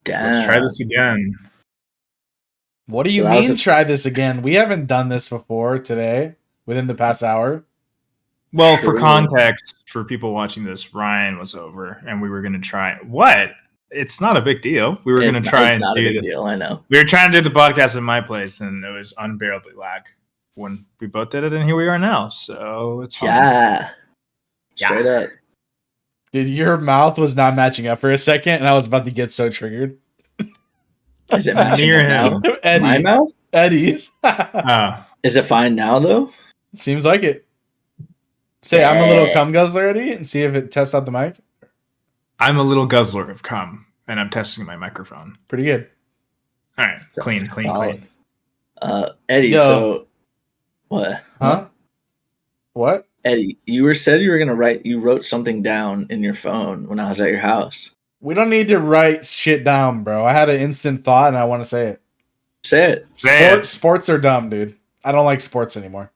Damn. Let's try this again. What do you mean try this again? We haven't done this before today, within the past hour. Well, for context, for people watching this, Ryan was over, and we were going to try. What? It's not a big deal. We were going to try. It's not a big deal. I know. We were trying to do the podcast at my place, and it was unbearably lag when we both did it, and here we are now. So it's fine. Yeah. Straight up. Dude, your mouth was not matching up for a second, and I was about to get so triggered. Is it matching up now? Eddy. My mouth? Eddy's. Is it fine now, though? Seems like it. Say, I'm a little cum guzzler, Eddy, and see if it tests out the mic. I'm a little guzzler of cum, and I'm testing my microphone. Pretty good. All right. Clean. Eddy, so... What? Huh? What? Eddy, you said you were going to write... You wrote something down in your phone when I was at your house. We don't need to write shit down, bro. I had an instant thought, and I want to say it. Say it. Sports are dumb, dude. I don't like sports anymore.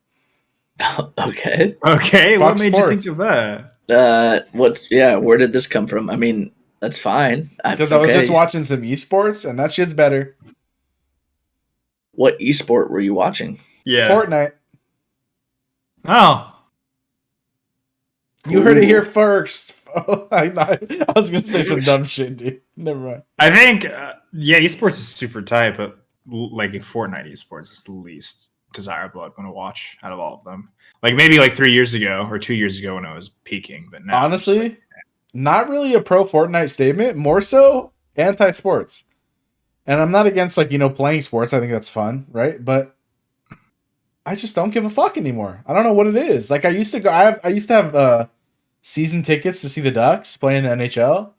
Okay. What made you think of that? Where did this come from? I mean, that's fine. Because I was just watching some esports, and that shit's better. What esport were you watching? Yeah. Fortnite. Oh. You heard it here first. I was going to say some dumb shit, dude. Never mind. I think, esports is super tight, but like Fortnite esports is the least desirable I'd want to watch out of all of them. Like maybe like 3 years ago or 2 years ago when I was peaking, but now honestly, not really a pro Fortnite statement, more so anti-sports. And I'm not against playing sports. I think that's fun, right? But I just don't give a fuck anymore. I don't know what it is. Like I used to go. I used to have season tickets to see the Ducks play in the NHL. I'm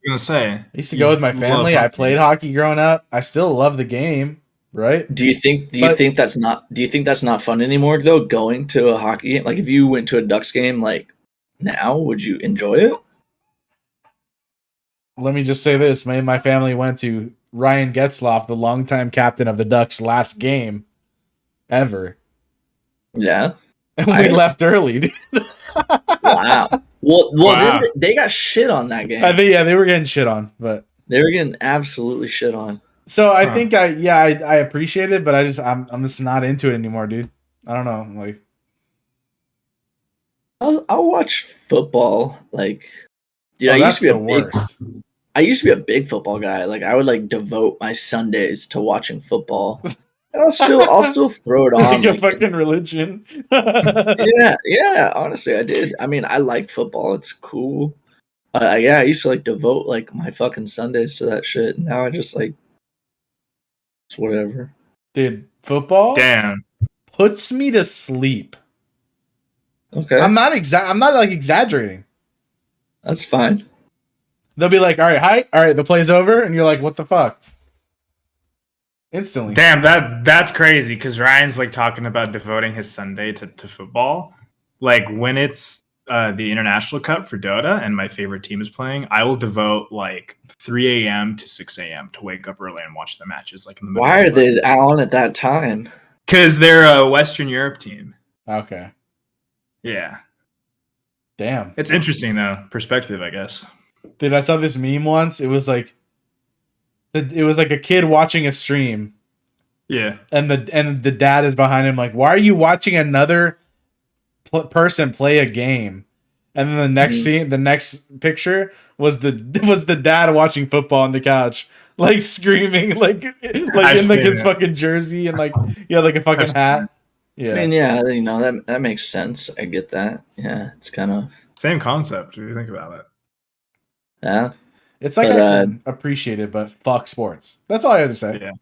gonna say I used to go with my family. I played hockey growing up. I still love the game, right? Do you think that's not fun anymore though? Going to a hockey game, like if you went to a Ducks game, like now, would you enjoy it? Let me just say this: my family went to Ryan Getzloff, the longtime captain of the Ducks, last game ever. Yeah, and we left early, dude. Wow. Well, they got shit on that game. They were getting shit on, but they were getting absolutely shit on. So I think I appreciate it, but I'm just not into it anymore, dude. I don't know, like I'll watch football. Like, dude, I used to be a big football guy. Like, I would devote my Sundays to watching football. I'll still throw it on. Like a fucking religion. yeah. Honestly, I did. I mean, I like football. It's cool. I used to devote my fucking Sundays to that shit. Now I just it's whatever. Dude, football. Damn. Puts me to sleep. Okay. I'm not exaggerating. That's fine. They'll be like, all right, the play's over, and you're like, what the fuck? Instantly. Damn, that's crazy because Ryan's talking about devoting his Sunday to football. Like when it's the International Cup for Dota and my favorite team is playing, I will devote 3 a.m. to 6 a.m. to wake up early and watch the matches. In the middle. Why are they on at that time? Because they're a Western Europe team. Okay. Yeah. Damn. It's interesting though. Perspective, I guess. Dude, I saw this meme once. It was like a kid watching a stream. Yeah. And the dad is behind him why are you watching another person play a game? And then the next scene, the next picture was the dad watching football on the couch, screaming, in his fucking jersey and a fucking hat. Yeah. I mean, that makes sense. I get that. Yeah, it's kind of same concept if you think about it. Yeah. It's I can appreciate it, but fuck sports. That's all I had to say. Yeah.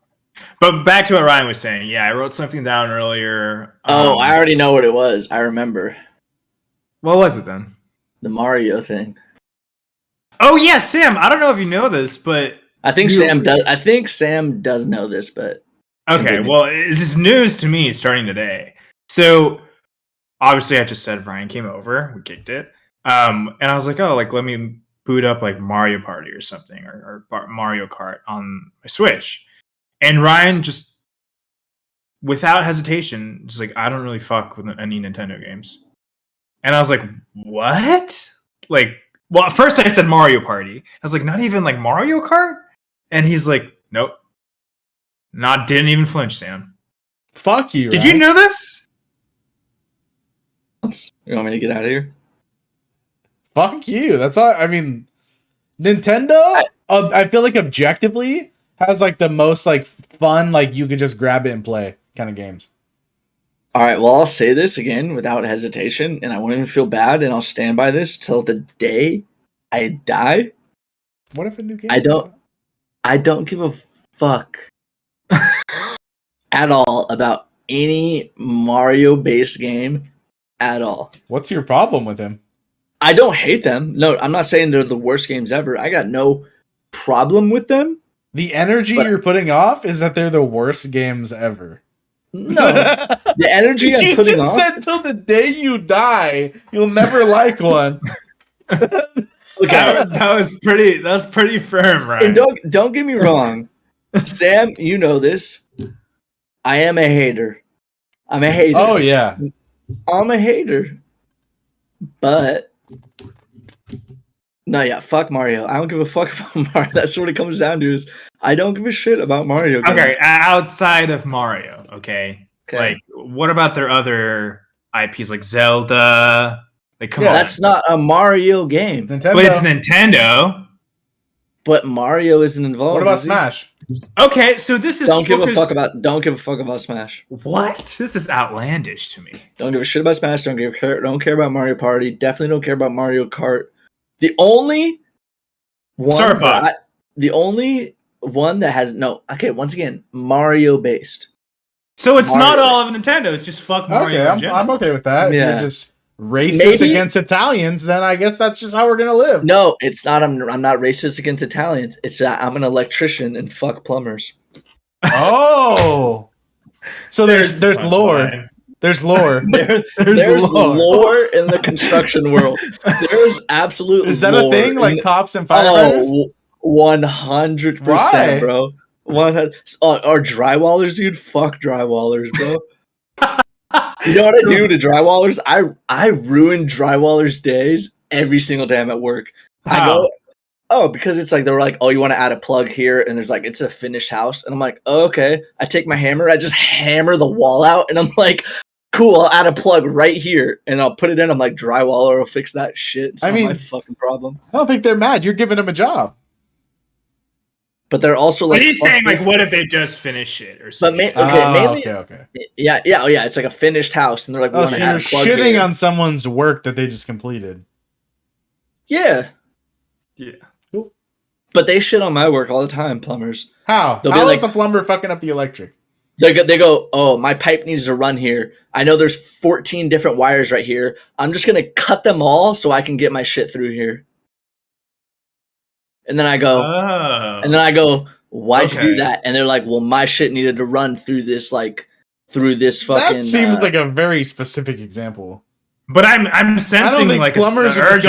But back to what Ryan was saying. Yeah, I wrote something down earlier. I already know what it was. I remember. What was it then? The Mario thing. Oh yeah, Sam. I don't know if you know this, but I think Sam does know this, but okay. Continue. Well, this is news to me starting today. So obviously, I just said Ryan came over. We kicked it, and I was like, oh, let me boot up Mario Party or something or Mario Kart on my Switch. And Ryan just, without hesitation, just I don't really fuck with any Nintendo games. And I was like, what? Well, at first I said Mario Party. I was like, not even Mario Kart? And he's like, nope. Didn't even flinch, Sam. Fuck you. Did you know this? You want me to get out of here? Fuck you. That's all. I mean, Nintendo, I feel like objectively has like the most like fun, like you could just grab it and play kind of games. All right, well, I'll say this again without hesitation, and I won't even feel bad, and I'll stand by this till the day I die. What if a new game? I don't give a fuck at all about any Mario-based game at all. What's your problem with him? I don't hate them. No, I'm not saying they're the worst games ever. I got no problem with them. The energy you're putting off is that they're the worst games ever. No, the energy I'm putting off. You just said till the day you die, you'll never like one. Okay, that was pretty firm, right? And don't get me wrong, Sam. You know this. I am a hater. I'm a hater. Oh yeah, I'm a hater. But no, yeah, fuck Mario. I don't give a fuck about Mario. That's what it comes down to. Is I don't give a shit about Mario games. Okay, outside of Mario, okay. Like, what about their other IPs like Zelda? Like, come on, that's not a Mario game. Nintendo. But it's Nintendo. But Mario isn't involved. What about Smash? Okay, so this is don't give a fuck about Smash. What? This is outlandish to me. Don't give a shit about Smash. Don't care about Mario Party. Definitely don't care about Mario Kart. The only one that has once again, Mario based. So it's not all of Nintendo. It's just fuck Mario. Okay, I'm okay with that. Yeah. If you're just racist against Italians, then I guess that's just how we're gonna live. No, it's not. I'm not racist against Italians. It's that I'm an electrician and fuck plumbers. Oh, so there's lore. There's lore. There's lore in the construction world. There's absolute. Is that lore a thing? Like cops and firefighters? 100%, bro. 100. Are drywallers, dude? Fuck drywallers, bro. You know what I do to drywallers? I ruin drywallers' days every single day I'm at work. How? Because it's like, they're like, oh, you want to add a plug here? And there's like, it's a finished house. And I'm like, oh, okay. I take my hammer, I just hammer the wall out, and I'm like, cool, I'll add a plug right here, and I'll put it in. I'm like, drywall will fix that shit. It's not my fucking problem. I don't think they're mad. You're giving them a job. But they're also like. Are you saying like, what if they just finish it or something? But mainly, okay. Yeah. It's like a finished house, and they're like, we want to add a plug shitting here. on someone's work that they just completed. Yeah. Cool. But they shit on my work all the time, plumbers. How? How is a plumber fucking up the electric? They go, oh, my pipe needs to run here. I know there's 14 different wires right here. I'm just going to cut them all so I can get my shit through here. And then I go, why'd you do that? And they're like, well, my shit needed to run through this fucking. That seems like a very specific example. But I'm sensing like plumbers are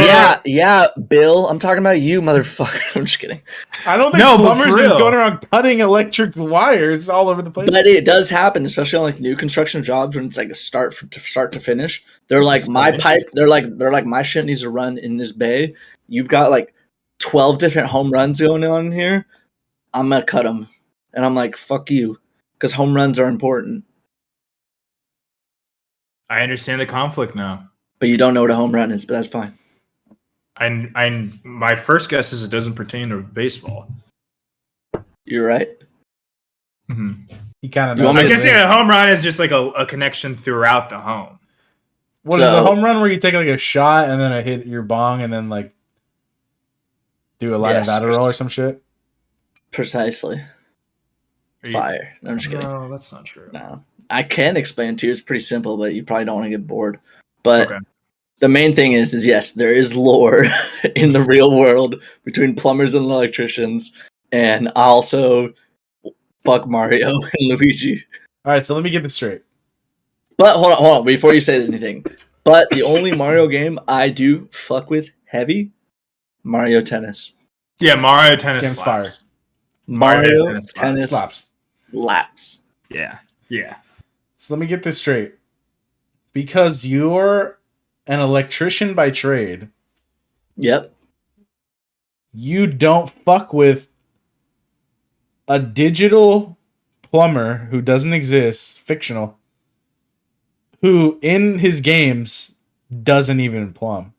yeah, Bill. I'm talking about you, motherfucker. I'm just kidding. I don't think plumbers are going around cutting electric wires all over the place. But it does happen, especially on like new construction jobs when it's like a start to finish. They're like, my pipe. They're like, my shit needs to run in this bay. You've got like 12 different home runs going on here. I'm gonna cut them, and I'm like, fuck you, because home runs are important. I understand the conflict now. But you don't know what a home run is, but that's fine. My first guess is it doesn't pertain to baseball. You're right. Mm-hmm. He kind of knows. I'm guessing a home run is just like a connection throughout the home. What is a home run where you take like a shot and then a hit your bong and then like do a line of Adderall or some shit? Precisely. Fire. No, I'm just kidding. No, that's not true. No. I can explain to you. It's pretty simple, but you probably don't want to get bored. But the main thing is yes, there is lore in the real world between plumbers and electricians, and also fuck Mario and Luigi. All right, so let me get this straight. But hold on, before you say anything. But the only Mario game I do fuck with heavy, Mario Tennis. Yeah, Mario Tennis slaps. Fire. Mario Tennis slaps. Yeah. So let me get this straight. Because you're an electrician by trade. Yep. You don't fuck with a digital plumber who doesn't exist, fictional, who in his games doesn't even plumb.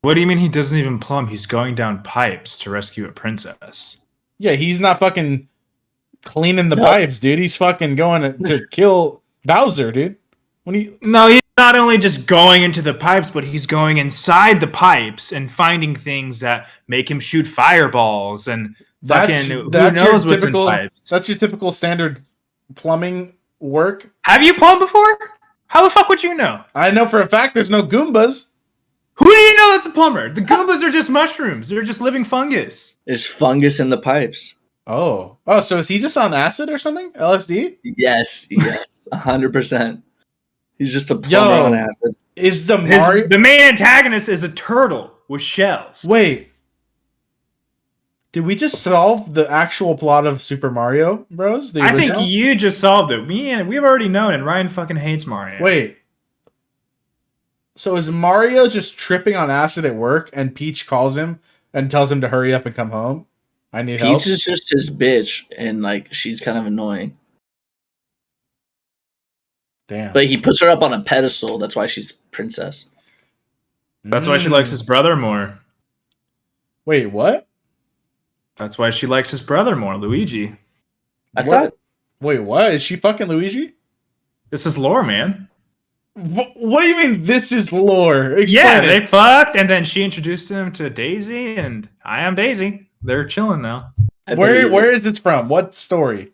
What do you mean he doesn't even plumb? He's going down pipes to rescue a princess. Yeah, he's not fucking cleaning the pipes, dude. He's fucking going to kill Bowser, dude. No, he's not only just going into the pipes, but he's going inside the pipes and finding things that make him shoot fireballs and fucking who knows what's in pipes. That's your typical standard plumbing work. Have you plumbed before? How the fuck would you know? I know for a fact there's no Goombas. Who do you know that's a plumber? The Goombas are just mushrooms. They're just living fungus. There's fungus in the pipes. Oh, so is he just on acid or something? LSD? Yes, 100%. He's just a plumber on acid. Is the main antagonist is a turtle with shells. Wait. Did we just solve the actual plot of Super Mario Bros? I think you just solved it. We've already known, and Ryan fucking hates Mario. Wait. So is Mario just tripping on acid at work, and Peach calls him and tells him to hurry up and come home? I need help. Peach is just his bitch, and like she's kind of annoying. Damn. But he puts her up on a pedestal. That's why she's princess. That's why she likes his brother more. Wait, what? That's why she likes his brother more, Luigi. Wait, what? Is she fucking Luigi? This is lore, man. What do you mean this is lore? Explain they fucked, and then she introduced him to Daisy, and I am Daisy. They're chilling now. Where is this from? What story?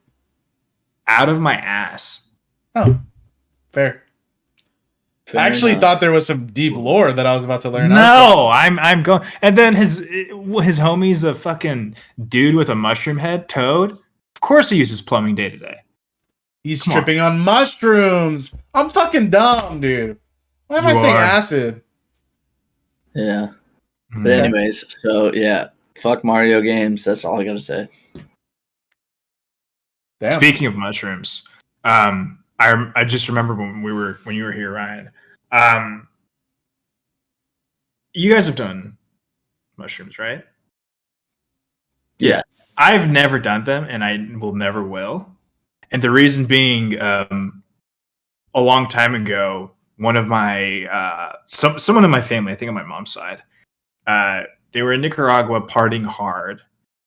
Out of my ass. Oh, fair. I actually thought there was some deep lore that I was about to learn. No, I'm going. And then his homie's a fucking dude with a mushroom head, Toad. Of course he uses plumbing day to day. He's tripping on mushrooms. I'm fucking dumb, dude. Why am I saying acid? Yeah. But anyways, so yeah, fuck Mario games. That's all I gotta say. Damn. Speaking of mushrooms, I just remember when you were here, Ryan. You guys have done mushrooms, right? Yeah. I've never done them, and I will never will. And the reason being, a long time ago, one of my someone in my family, I think on my mom's side, they were in Nicaragua partying hard,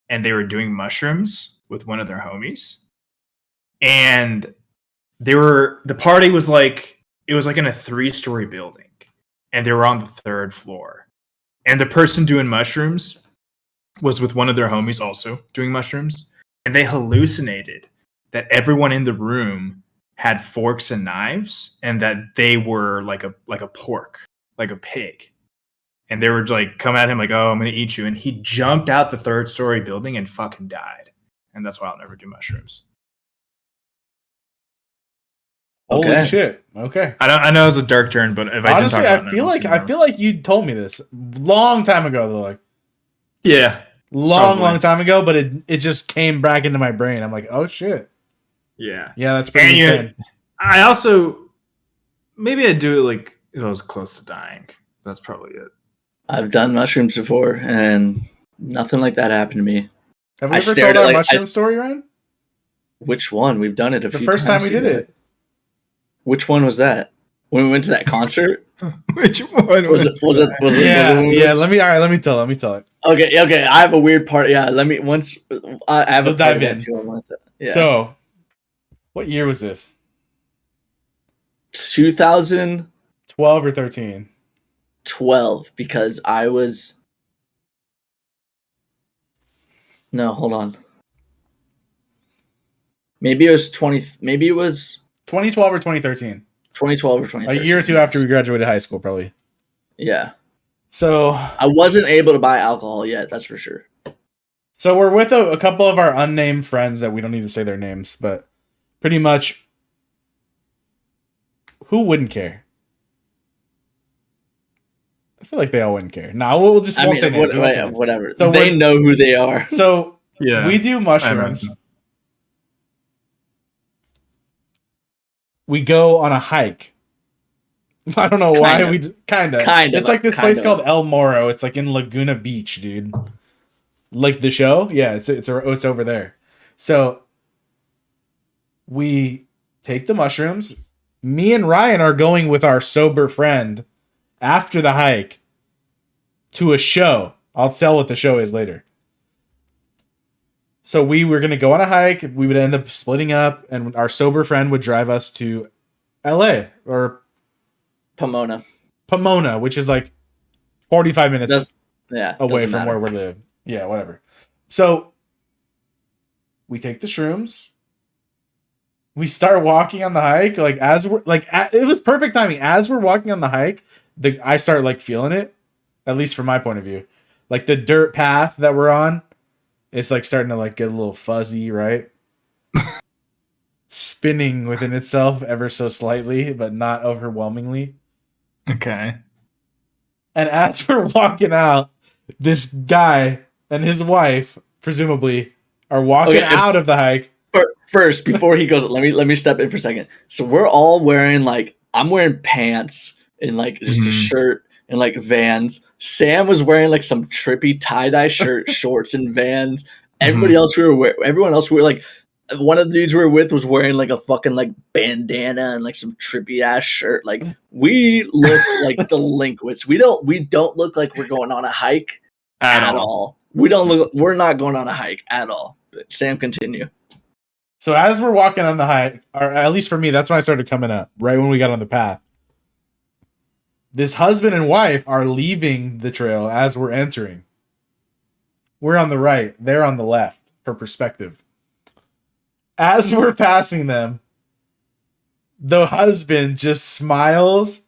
and they were doing mushrooms with one of their homies, and the party was like, it was like in a 3-story building, and they were on the 3rd floor, and the person doing mushrooms was with one of their homies also doing mushrooms, and they hallucinated that everyone in the room had forks and knives, and that they were like a pork, like a pig, and they were like come at him like, oh, I'm gonna eat you, and he jumped out the 3rd-story building and fucking died, and that's why I'll never do mushrooms. Okay. Holy shit! Okay, I know it's a dark turn, but if honestly, I feel like you told me this long time ago. Though, like, yeah, long time ago, but it just came back into my brain. I'm like, oh shit. Yeah, that's pretty insane. I also maybe I'd do it like if I was close to dying. That's probably it. I've done mushrooms before, and nothing like that happened to me. Have we ever told our mushroom story, Ryan? Which one? We've done it a few times. The first time we did it. Which one was that? When we went to that concert? Which one was it? Yeah. Let me tell it. Okay. I have a weird part. Yeah, I have a dive in. Yeah. So, what year was this? 2012 or 13. 12, because I was. No, hold on. Maybe it was 2012 or 2013. 2012 or 2013. A year or two after we graduated high school, probably. Yeah. So I wasn't able to buy alcohol yet, that's for sure. So we're with a couple of our unnamed friends that we don't need to say their names, but pretty much, who wouldn't care? I feel like they all wouldn't care. No, we'll just won't say names. Whatever. So they know who they are. So we do mushrooms. We go on a hike. I don't know why we kind of. It's like this place called El Moro. It's like in Laguna Beach, dude. Like the show? Yeah, it's over there. So we take the mushrooms. Me and Ryan are going with our sober friend after the hike to a show. I'll tell what the show is later. So we were going to go on a hike. We would end up splitting up, and our sober friend would drive us to LA or Pomona, which is like 45 minutes away from where we live. Yeah, whatever. So we take the shrooms. We start walking on the hike. Like as we're like, it was perfect timing. As we're walking on the hike, I start like feeling it, at least from my point of view. Like the dirt path that we're on, it's like starting to like get a little fuzzy, right? Spinning within itself ever so slightly, but not overwhelmingly. Okay. And as we're walking out, this guy and his wife, presumably, are walking out of the hike. First, before he goes, let me step in for a second. So we're all wearing like, I'm wearing pants and like just a shirt and like Vans. Sam was wearing like some trippy tie-dye shirt, shorts and Vans. Everyone else we were like, one of the dudes we were with was wearing like a fucking like bandana and like some trippy ass shirt. Like we look like delinquents. We don't look like we're going on a hike at all. We're not going on a hike at all. But Sam, continue. So as we're walking on the hike, or at least for me, that's when I started coming up, right when we got on the path. This husband and wife are leaving the trail as we're entering. We're on the right, they're on the left, for perspective. As we're passing them, the husband just smiles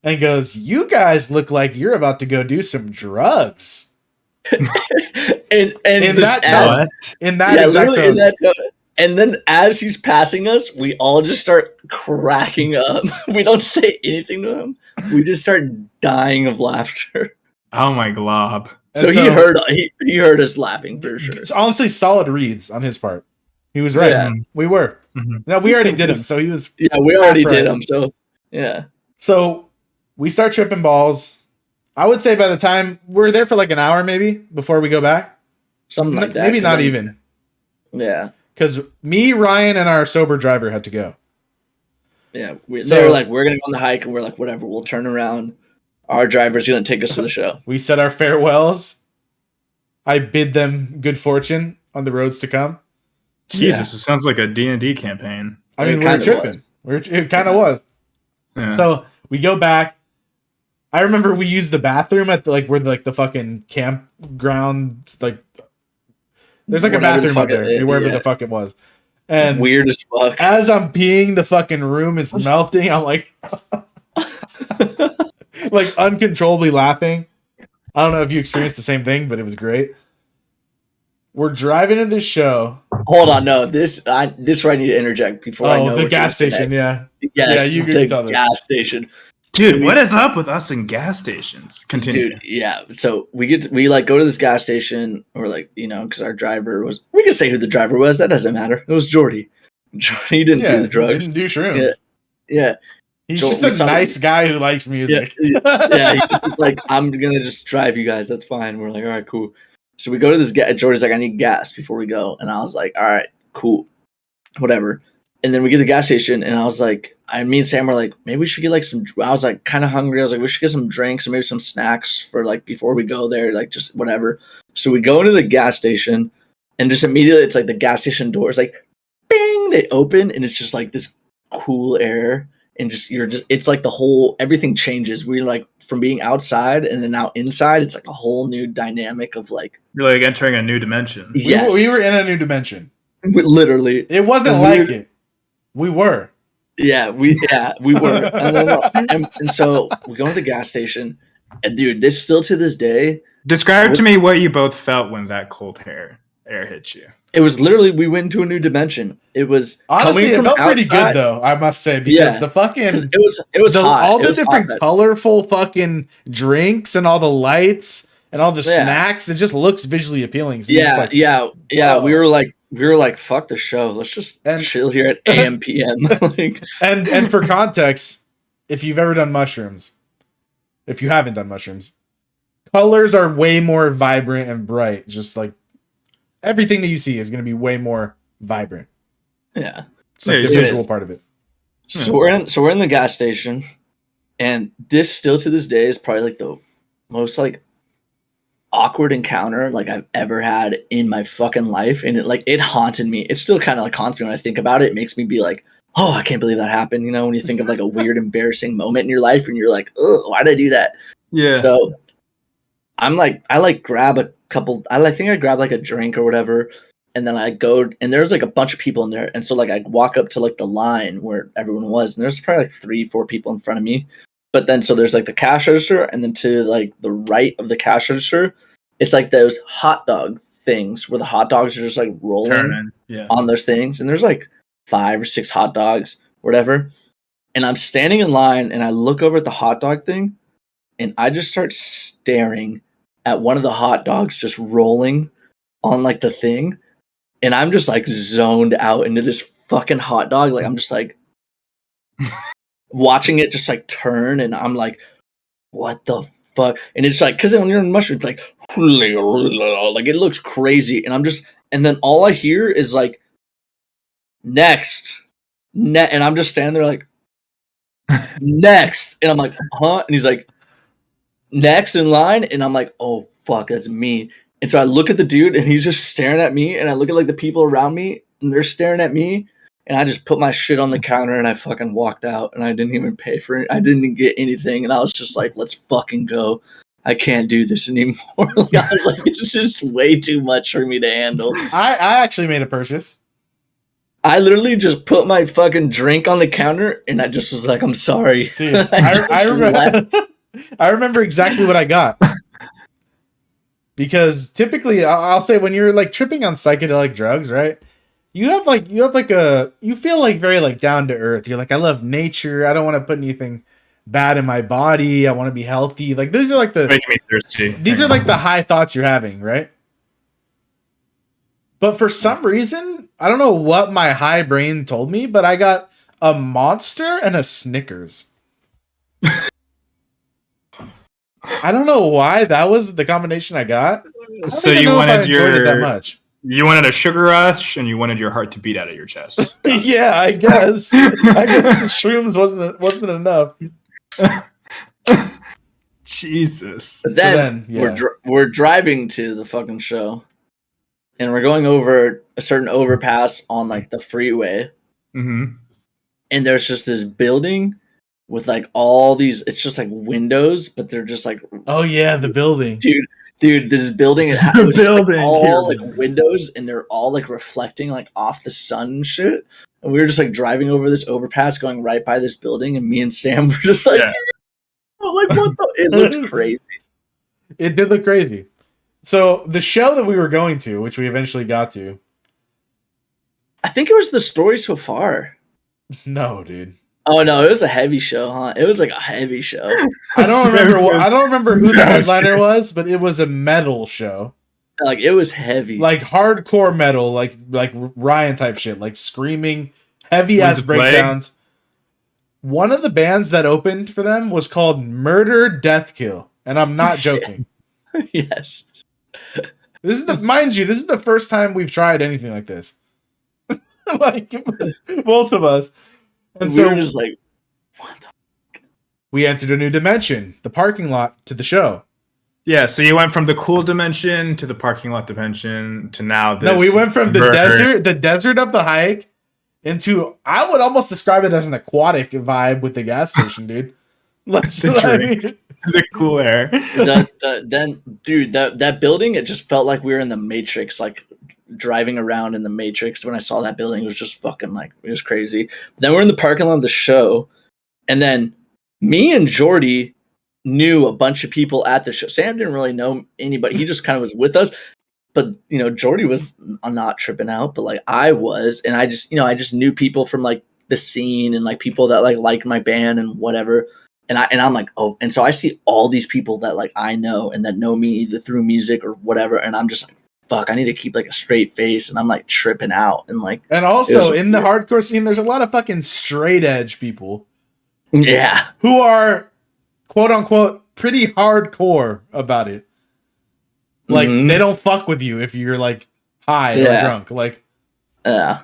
and goes, "You guys look like you're about to go do some drugs." in that exact tone. And then as he's passing us, we all just start cracking up. We don't say anything to him. We just start dying of laughter. Oh my glob. So he heard us laughing for sure. It's honestly solid reads on his part. He was right. Yeah. We were. No, we already did him. So he was. Yeah, we already did him. So yeah. So we start tripping balls. I would say by the time we're there for like an hour, maybe before we go back. Something like that. Maybe not even. Yeah. Because me, Ryan, and our sober driver had to go. Yeah. They were like, we're going to go on the hike. And we're like, whatever. We'll turn around. Our driver's going to take us to the show. We said our farewells. I bid them good fortune on the roads to come. Jesus, It sounds like a D&D campaign. I mean, we were tripping. It kind of was. Yeah. So we go back. I remember we used the bathroom at where the fucking campground, like, there's like whatever a bathroom up there, wherever the fuck it was. And weird as fuck. As I'm peeing, the fucking room is melting. I'm like, like uncontrollably laughing. I don't know if you experienced the same thing, but it was great. We're driving to this show. Hold on, no. This where I need to interject before I know. The gas station, yeah. Yes, you the gas station. Dude, what is up with us in gas stations? Continue. Dude, yeah. So we go to this gas station, or like, because our driver was. We can say who the driver was. That doesn't matter. It was Jordy. Jordy didn't do the drugs. He didn't do shrooms. Yeah. He's just a nice guy who likes music. Yeah. He's like, I'm gonna just drive you guys. That's fine. We're like, all right, cool. So we go to this gas. Jordy's like, I need gas before we go, and I was like, all right, cool, whatever. And then we get to the gas station, and I was like, me and Sam were like, maybe we should get like some. I was like, kind of hungry. I was like, we should get some drinks or maybe some snacks for like before we go there, like just whatever. So we go into the gas station, and just immediately it's like the gas station doors like, bing, they open, and it's just like this cool air, and it's like everything changes. We're like from being outside and then now inside, it's like a whole new dynamic of like you're like entering a new dimension. Yes, we were in a new dimension. Literally, it wasn't like it. We were. Yeah, we were. And so we go to the gas station, and dude, this still to this day. Describe to me what you both felt when that cold air hit you. It was literally, we went into a new dimension. It was honestly, it felt pretty good though, I must say, because the fucking it was hot. All the different colorful fucking drinks and all the lights and all the snacks. It just looks visually appealing. So yeah. We were like, fuck the show. Let's just chill here at AM PM. and for context, if you've ever done mushrooms, if you haven't done mushrooms, colors are way more vibrant and bright. Just like everything that you see is going to be way more vibrant. Yeah. It's like the visual part of it. So we're in the gas station, and this still to this day is probably like the most like awkward encounter like I've ever had in my fucking life, and it haunted me. It still kind of like haunts me when I think about it. It makes me be like, oh, I can't believe that happened. You know, when you think of like a weird, embarrassing moment in your life, and you're like, oh, why did I do that? Yeah. So I grab a couple. I think I grab like a drink or whatever. And then I go, and there's like a bunch of people in there. And so like I walk up to like the line where everyone was, and there's probably like 3-4 people in front of me. But then so there's like the cash register, and then to like the right of the cash register, it's like those hot dog things where the hot dogs are just like rolling on those things. And there's like 5 or 6 hot dogs, whatever. And I'm standing in line, and I look over at the hot dog thing, and I just start staring at one of the hot dogs just rolling on like the thing. And I'm just like zoned out into this fucking hot dog. Like I'm just like watching it just like turn, and I'm like, what the fuck? And it's like, because when you're in mushroom, it's like it looks crazy. And and then all I hear is like, next. And I'm just standing there like, next. And I'm like, huh? And he's like, next in line. And I'm like, oh fuck, that's me. And so I look at the dude, and he's just staring at me, and I look at like the people around me, and they're staring at me, and I just put my shit on the counter, and I fucking walked out, and I didn't even pay for it. I didn't get anything, and I was just like, let's fucking go. I can't do this anymore. Like, I was like, it's just way too much for me to handle. I actually made a purchase. I literally just put my fucking drink on the counter, and I just was like, I'm sorry. Dude, I remember exactly what I got. Because typically, I'll say when you're like tripping on psychedelic drugs, right? You feel like very like down to earth. You're like, I love nature. I don't want to put anything bad in my body. I want to be healthy. Like these are like making me thirsty. These are like the high thoughts you're having, right? But for some reason, I don't know what my high brain told me, but I got a Monster and a Snickers. I don't know why that was the combination I got. So you wanted that much. You wanted a sugar rush, and you wanted your heart to beat out of your chest. Yeah, I guess. I guess the shrooms wasn't enough. Jesus. But then, we're driving to the fucking show, and we're going over a certain overpass on like the freeway, and there's just this building with like all these, it's just like windows, but they're just like, oh yeah, the building, dude, this building, it was just, like, all like windows, and they're all like reflecting like off the sun and shit. And we were just like driving over this overpass, going right by this building, and me and Sam were just like, like what the? It looked crazy. It did look crazy. So the show that we were going to, which we eventually got to, I think it was The Story So Far. No, dude. Oh no, it was a heavy show, huh? It was like a heavy show. I don't remember who the headliner was, but it was a metal show. Like it was heavy, like hardcore metal, like Ryan type shit, like screaming, heavy ass breakdowns. One of the bands that opened for them was called Murder Death Kill, and I'm not joking. Yes. This is mind you, this is the first time we've tried anything like this. Like both of us. And so we were just like, what the fuck? We entered a new dimension, the parking lot, to the show. Yeah, so you went from the cool dimension to the parking lot dimension to now this. No, we went from the desert of the hike into, I would almost describe it as an aquatic vibe with the gas station, dude. The cool air. That building, it just felt like we were in the Matrix, like driving around in the Matrix. When I saw that building, it was just fucking like, it was crazy. Then we're in the parking lot of the show, and then me and Jordy knew a bunch of people at the show. Sam didn't really know anybody. He just kind of was with us. But, you know, Jordy was not tripping out, but like I was. And I just knew people from like the scene and like people that like liked my band and whatever. And I'm like, oh, and so I see all these people that like I know and that know me either through music or whatever. And I'm just like, fuck, I need to keep like a straight face. And I'm like tripping out. And like, and also in the hardcore scene, there's a lot of fucking straight edge people. Yeah. Who are quote unquote pretty hardcore about it. Like they don't fuck with you if you're like high or drunk. Like, yeah.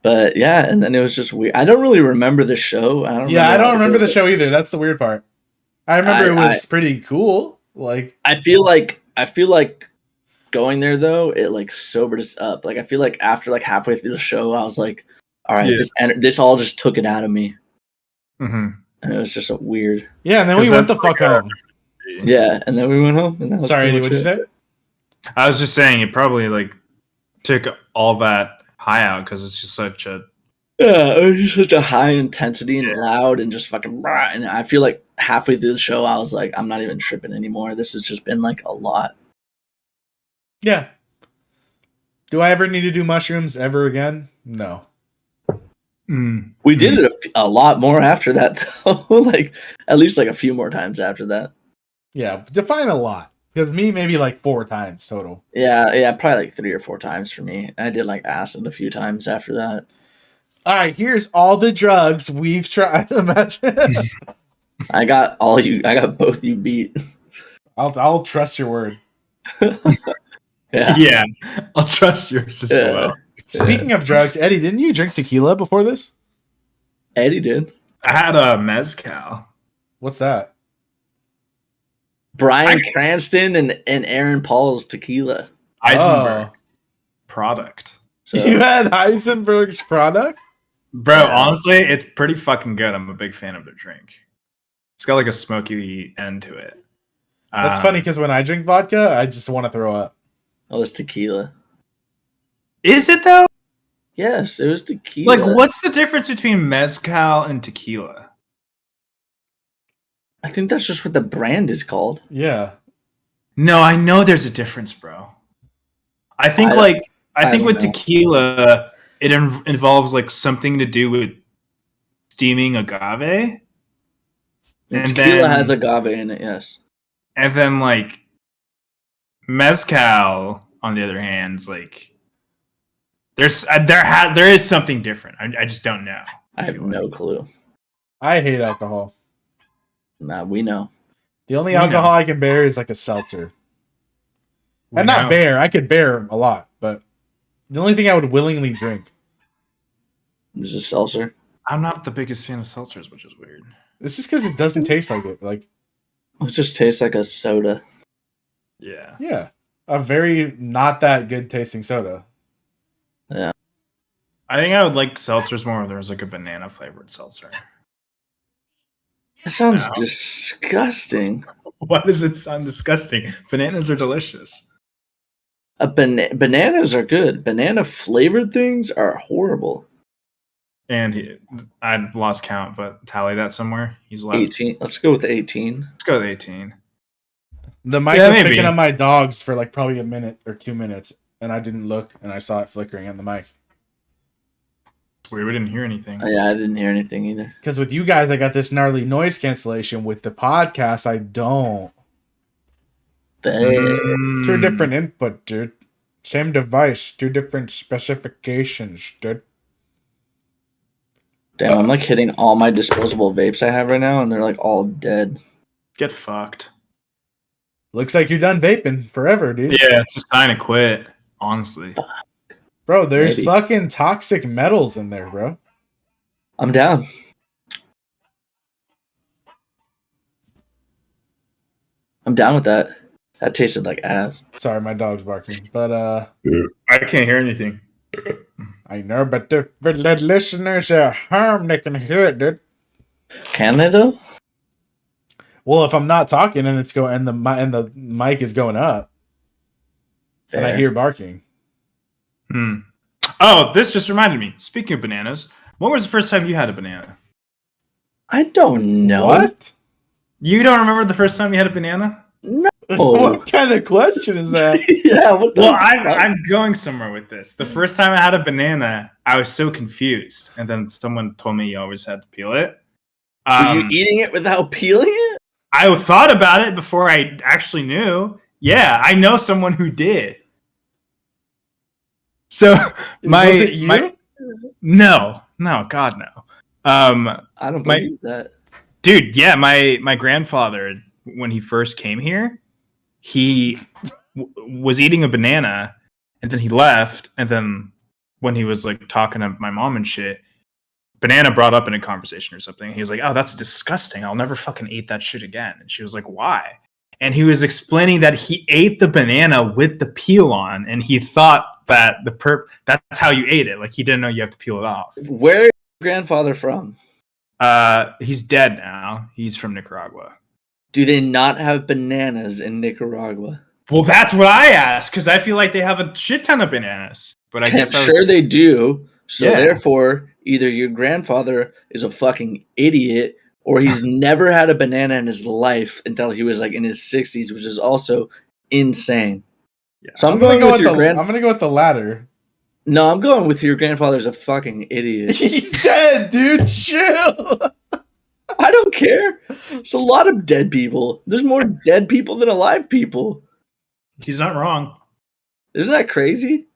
But yeah, and then it was just weird. I don't really remember the show. I don't remember the show either. That's the weird part. I remember it was pretty cool. Like, I feel like going there though, it like sobered us up. Like I feel like after like halfway through the show, I was like, all right, this all just took it out of me. And it was just a weird. Yeah, and then we went the fuck home. Yeah, and then we went home. And that was Sorry, Eddie, what'd you say? I was just saying it probably like took all that high out because it's just such a it was just such a high intensity and loud and just fucking rah, and I feel like halfway through the show I was like, I'm not even tripping anymore. This has just been like a lot. Yeah. Do I ever need to do mushrooms ever again? No. We did it a lot more after that though. Like at least like a few more times after that. Yeah, define a lot. Because me, maybe like 4 times total. Yeah, probably like 3 or 4 times for me. I did like acid a few times after that. All right, here's all the drugs we've tried. Imagine. I got both you beat. I'll trust your word. Yeah, I'll trust yours as well. Speaking of drugs, Eddie, didn't you drink tequila before this? Eddie did. I had a mezcal. What's that? Bryan Cranston and Aaron Paul's tequila. Heisenberg's product. So. You had Heisenberg's product? Bro, honestly, it's pretty fucking good. I'm a big fan of their drink. It's got like a smoky end to it. That's funny because when I drink vodka, I just want to throw up. Oh, it's tequila. Is it though? Yes, it was tequila. Like, what's the difference between mezcal and tequila? I think that's just what the brand is called. Yeah. No, I know there's a difference, bro. I think with tequila, it involves like something to do with steaming agave. And tequila has agave in it, yes. And then like mezcal, on the other hand, is like there is something different. I just don't know. I have no clue. I hate alcohol. Nah, we know. The only alcohol I can bear is like a seltzer. And not bear. I could bear a lot, but the only thing I would willingly drink is a seltzer. I'm not the biggest fan of seltzers, which is weird. It's just because it doesn't taste like it. Like it just tastes like a soda. Yeah. Yeah. A very not that good tasting soda. Yeah. I think I would like seltzers more if there was like a banana flavored seltzer. It sounds disgusting. Why does it sound disgusting? Bananas are delicious. Bananas are good. Banana flavored things are horrible. And I lost count, but tally that somewhere. He's left. 18. Let's go with 18. Let's go with 18. The mic was picking up my dogs for like probably a minute or 2 minutes, and I didn't look, and I saw it flickering on the mic. We didn't hear anything. Oh, yeah, I didn't hear anything either. Because with you guys, I got this gnarly noise cancellation. With the podcast, I don't. Two different input, dude. Same device, 2 different specifications, dude. Damn, I'm like hitting all my disposable vapes I have right now, and they're like all dead. Get fucked. Looks like you're done vaping forever, dude. Yeah, it's just time to quit, honestly. Bro, there's fucking toxic metals in there, bro. I'm down. I'm down with that. That tasted like ass. Sorry, my dog's barking. But I can't hear anything. I know, but the listeners at home, they can hear it, dude. Can they though? Well, if I'm not talking and the mic is going up, and I hear barking. Oh, this just reminded me. Speaking of bananas, when was the first time you had a banana? I don't know. What? You don't remember the first time you had a banana? No. What kind of question is that? Yeah. What the well, I'm going somewhere with this. The first time I had a banana, I was so confused, and then someone told me you always had to peel it. Were you eating it without peeling it? I thought about it before I actually knew. Yeah, I know someone who did. So was it you? No, God no. I don't believe that. Dude, yeah, my grandfather, when he first came here, he was eating a banana, and then he left, and then when he was like talking to my mom and shit, banana brought up in a conversation or something. He was like, "Oh, that's disgusting. I'll never fucking eat that shit again." And she was like, "Why?" And he was explaining that he ate the banana with the peel on, and he thought that that's how you ate it. Like, he didn't know you have to peel it off. Where is your grandfather from? He's dead now. He's from Nicaragua. Do they not have bananas in Nicaragua? Well, that's what I asked, because I feel like they have a shit ton of bananas. But I guess I'm sure they do. So Yeah. therefore, either your grandfather is a fucking idiot, or he's never had a banana in his life until he was like in his 60s, which is also insane. Yeah. So I'm gonna go with the latter. No, I'm going with your grandfather's a fucking idiot. He's dead, dude. Chill. I don't care. It's a lot of dead people. There's more dead people than alive people. He's not wrong. Isn't that crazy?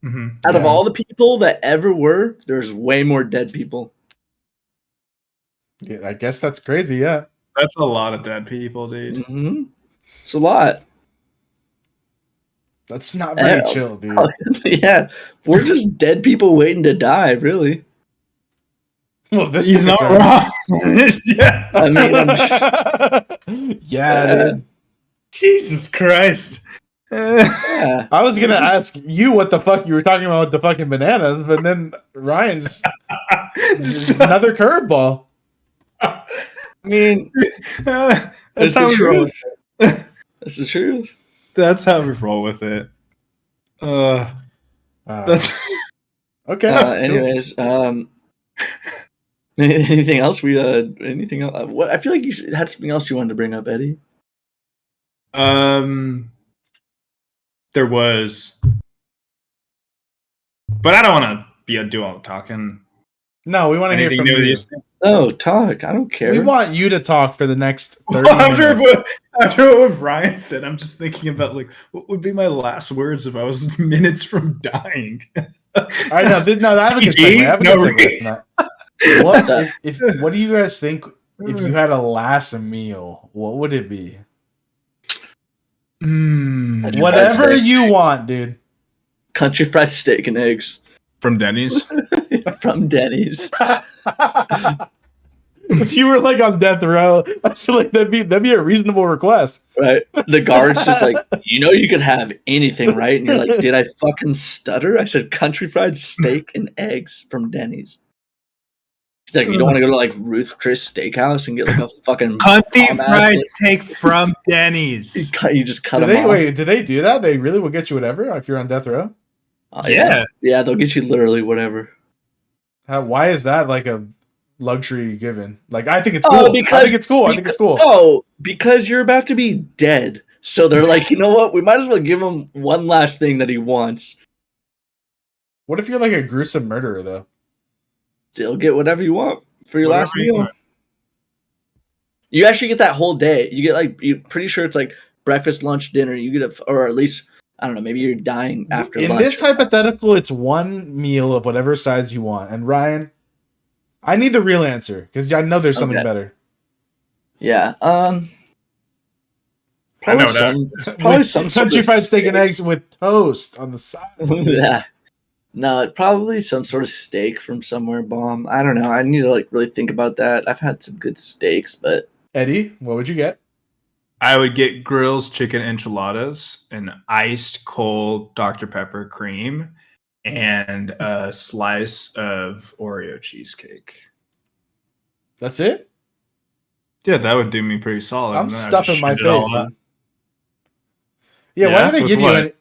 Mm-hmm. Out of all the people that ever were, there's way more dead people. Yeah, I guess that's crazy. Yeah, That's a lot of dead people, dude. Mm-hmm. It's a lot. that's not very chill, dude. Yeah, we're just dead people waiting to die, really. Well, this He's took a not turn. wrong. Yeah. I mean, I'm just, Yeah, dude. Jesus Christ. yeah. I was gonna ask you what the fuck you were talking about with the fucking bananas, but then Ryan's another curveball. I mean, That's it's how the we roll. truth. It's the truth. That's how we roll with it. That's Okay. Cool. Anyways, anything else? Anything else? What I feel like you had something else you wanted to bring up, Eddie. there was, but I don't want to do all the talking. No, we want to hear Anything from new you. that you Oh, talk. I don't care. We want you to talk for the next 30 after minutes. what Ryan said, I'm just thinking about like what would be my last words if I was minutes from dying. All right, no, I have a good segue. I have a good segue from that. What's up? What do you guys think if you had a last meal? What would it be? Country fried Whatever steak. you want, dude. Country fried steak and eggs From Denny's. from Denny's. If you were like on death row, I feel like that'd be a reasonable request. Right? The guard's just like, you could have anything, right? And you're like, did I fucking stutter? I said country fried steak and eggs from Denny's. He's like, you don't want to go to like Ruth Chris Steakhouse and get like a fucking Country bomb-ass, fried like- steak from Denny's. You just cut Do them they off. wait? Do they do that? They really will get you whatever if you're on death row. Yeah. Yeah, they'll get you literally whatever. Why is that like a luxury given? Like I think it's Oh, cool. I think it's cool. I think it's cool. Oh, because you're about to be dead. So they're like, you know what? We might as well give him one last thing that he wants. What if you're like a gruesome murderer though? Still get whatever you want for your Whatever last you meal. want. You actually get that whole day. You get like, you're pretty sure it's like breakfast, lunch, dinner. You get or at least, I don't know, maybe you're dying after In lunch. this hypothetical, it's one meal of whatever size you want. And Ryan, I need the real answer because I know there's something Okay. better. Yeah. I Probably know that. probably some sort country of fried steak and steak. eggs with toast on the side. Yeah. No, probably some sort of steak from somewhere bomb. I don't know. I need to like really think about that. I've had some good steaks, but Eddie, what would you get? I would get Grill's chicken enchiladas, an iced cold Dr. Pepper cream, and a slice of Oreo cheesecake. That's it? Yeah, that would do me pretty solid. I'm And then I'd stuffing just my shit it all face. up. Dude. Yeah, why Yeah? do they With give you what? any?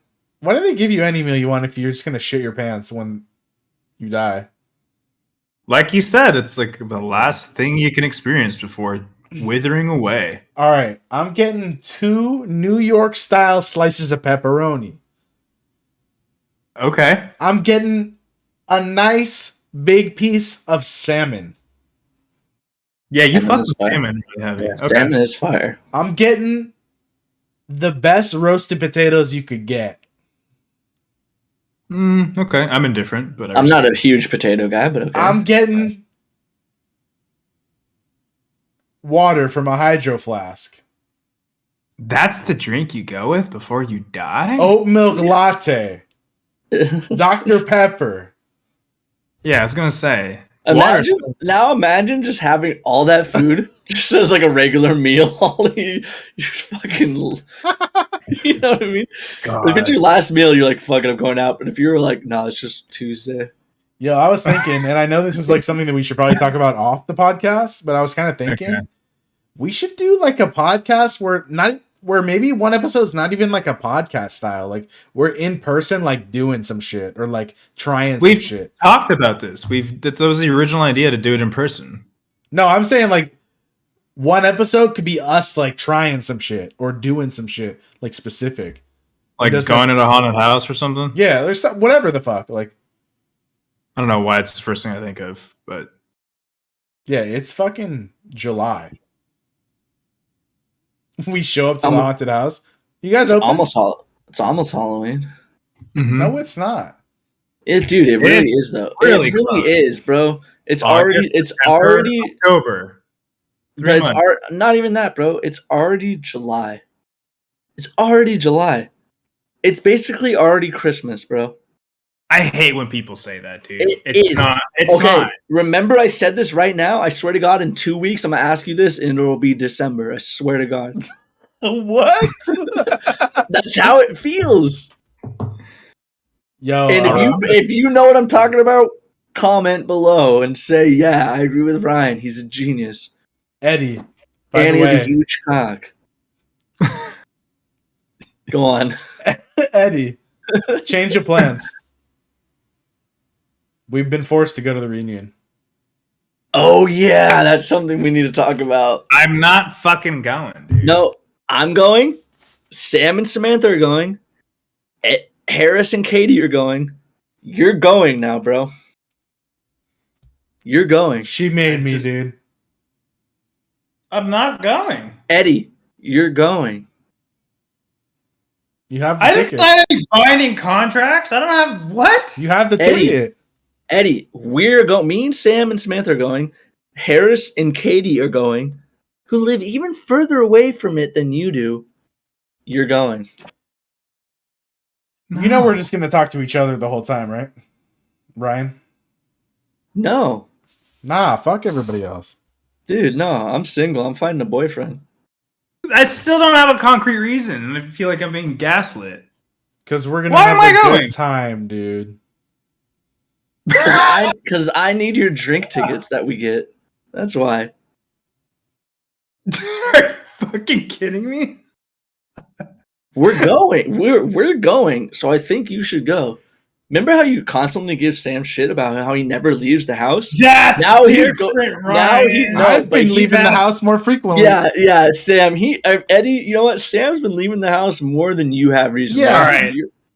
Why do they give you any meal you want if you're just gonna shit your pants when you die? Like you said, it's like the last thing you can experience before withering away. All right, I'm getting 2 New York style slices of pepperoni. Okay. I'm getting a nice big piece of salmon. Yeah, you Salmon fuck is with fire. salmon really heavy. yeah, Okay. salmon is fire. I'm getting the best roasted potatoes you could get. Okay, I'm indifferent, but I'm not a huge potato guy, but okay. I'm getting water from a hydro flask. That's the drink you go with before you die? Oat milk latte. Dr. Pepper. Yeah, I was going to say. Imagine just having all that food just as like a regular meal. You fucking, you know what I mean? If it's your last meal, you're like, fuck it, I'm going out. But if you were like, no, it's just Tuesday. Yo, I was thinking, and I know this is like something that we should probably talk about off the podcast, but I was kind of thinking we should do like a podcast where maybe one episode's not even like a podcast style. Like we're in person, like doing some shit or like trying some shit. We've talked about this. That was the original idea to do it in person. No, I'm saying like one episode could be us like trying some shit or doing some shit like specific. Like going to a haunted house or something? Yeah, there's whatever the fuck. Like I don't know why it's the first thing I think of, but yeah, it's fucking July. We show up to the haunted house. You guys open? It's almost Halloween. Mm-hmm. No, it's not. Dude, it really is though. It really is, bro. It's August, already October. But it's not even that, bro. It's already July. It's already July. It's basically already Christmas, bro. I hate when people say that, dude. It's not. Remember I said this right now? I swear to God, in 2 weeks, I'm going to ask you this, and it'll be December. I swear to God. What? That's how it feels. Yo, and if you know what I'm talking about, comment below and say, yeah, I agree with Ryan. He's a genius. Eddy. And he has a huge cock. Go on. Eddy. Change of plans. We've been forced to go to the reunion. Oh, yeah. That's something we need to talk about. I'm not fucking going, dude. No, I'm going. Sam and Samantha are going. Harris and Katie are going. You're going now, bro. You're going. She made me, dude. I'm not going. Eddy, you're going. You have the ticket. Didn't sign any binding contracts. I don't have what? You have the ticket. Eddy, we're going. Me and Sam and Samantha are going. Harris and Katie are going, who live even further away from it than you do. You're going. You know we're just going to talk to each other the whole time, right? Ryan? No. Nah, fuck everybody else. Dude, no, I'm single. I'm finding a boyfriend. I still don't have a concrete reason, and I feel like I'm being gaslit. Because we're going to have a good time, dude. Because I need your drink tickets that we get. That's why. Are you fucking kidding me? We're going. We're going. So I think you should go. Remember how you constantly give Sam shit about how he never leaves the house? That's now different, Ryan. I've been leaving the house more frequently. Yeah, Sam. Eddy, you know what? Sam's been leaving the house more than you have recently. Yeah, all right.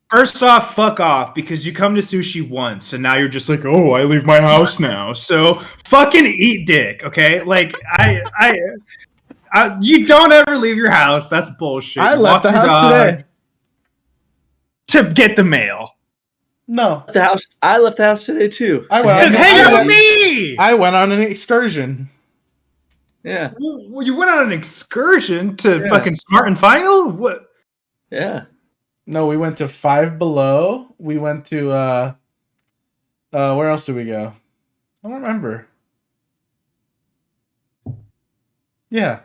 First off, fuck off, because you come to sushi once, and now you're just like, oh, I leave my house now. So fucking eat dick, okay? Like, you don't ever leave your house. That's bullshit. I left the house today to get the mail. No, I left the house today too. Hang out with me. I went on an excursion. Yeah. Well, you went on an excursion to fucking Smart and Final? What? Yeah. No, we went to Five Below. We went to where else did we go? I don't remember. Yeah.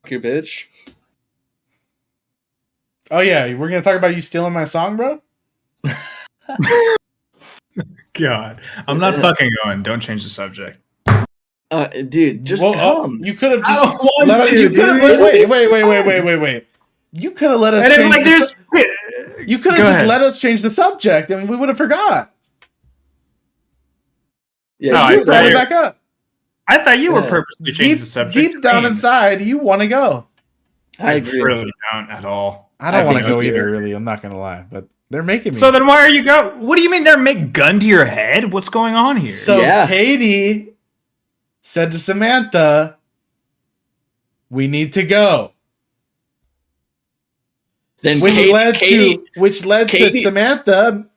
Fuck you, bitch. Oh yeah, we're gonna talk about you stealing my song, bro? God. I'm not fucking going. Don't change the subject. Dude, just come. You could have just wait. You could have let us change You could have just let us change the subject and we would have forgot. Yeah, you brought it back up. I thought you were purposely changing the subject. Deep down inside, you want to go. I agree. Really don't at all. I don't want to go either, really. I'm not going to lie. But they're making me. So then why are you going? What do you mean they're making gun to your head? What's going on here? So Katie said to Samantha, we need to go. Then which led to Samantha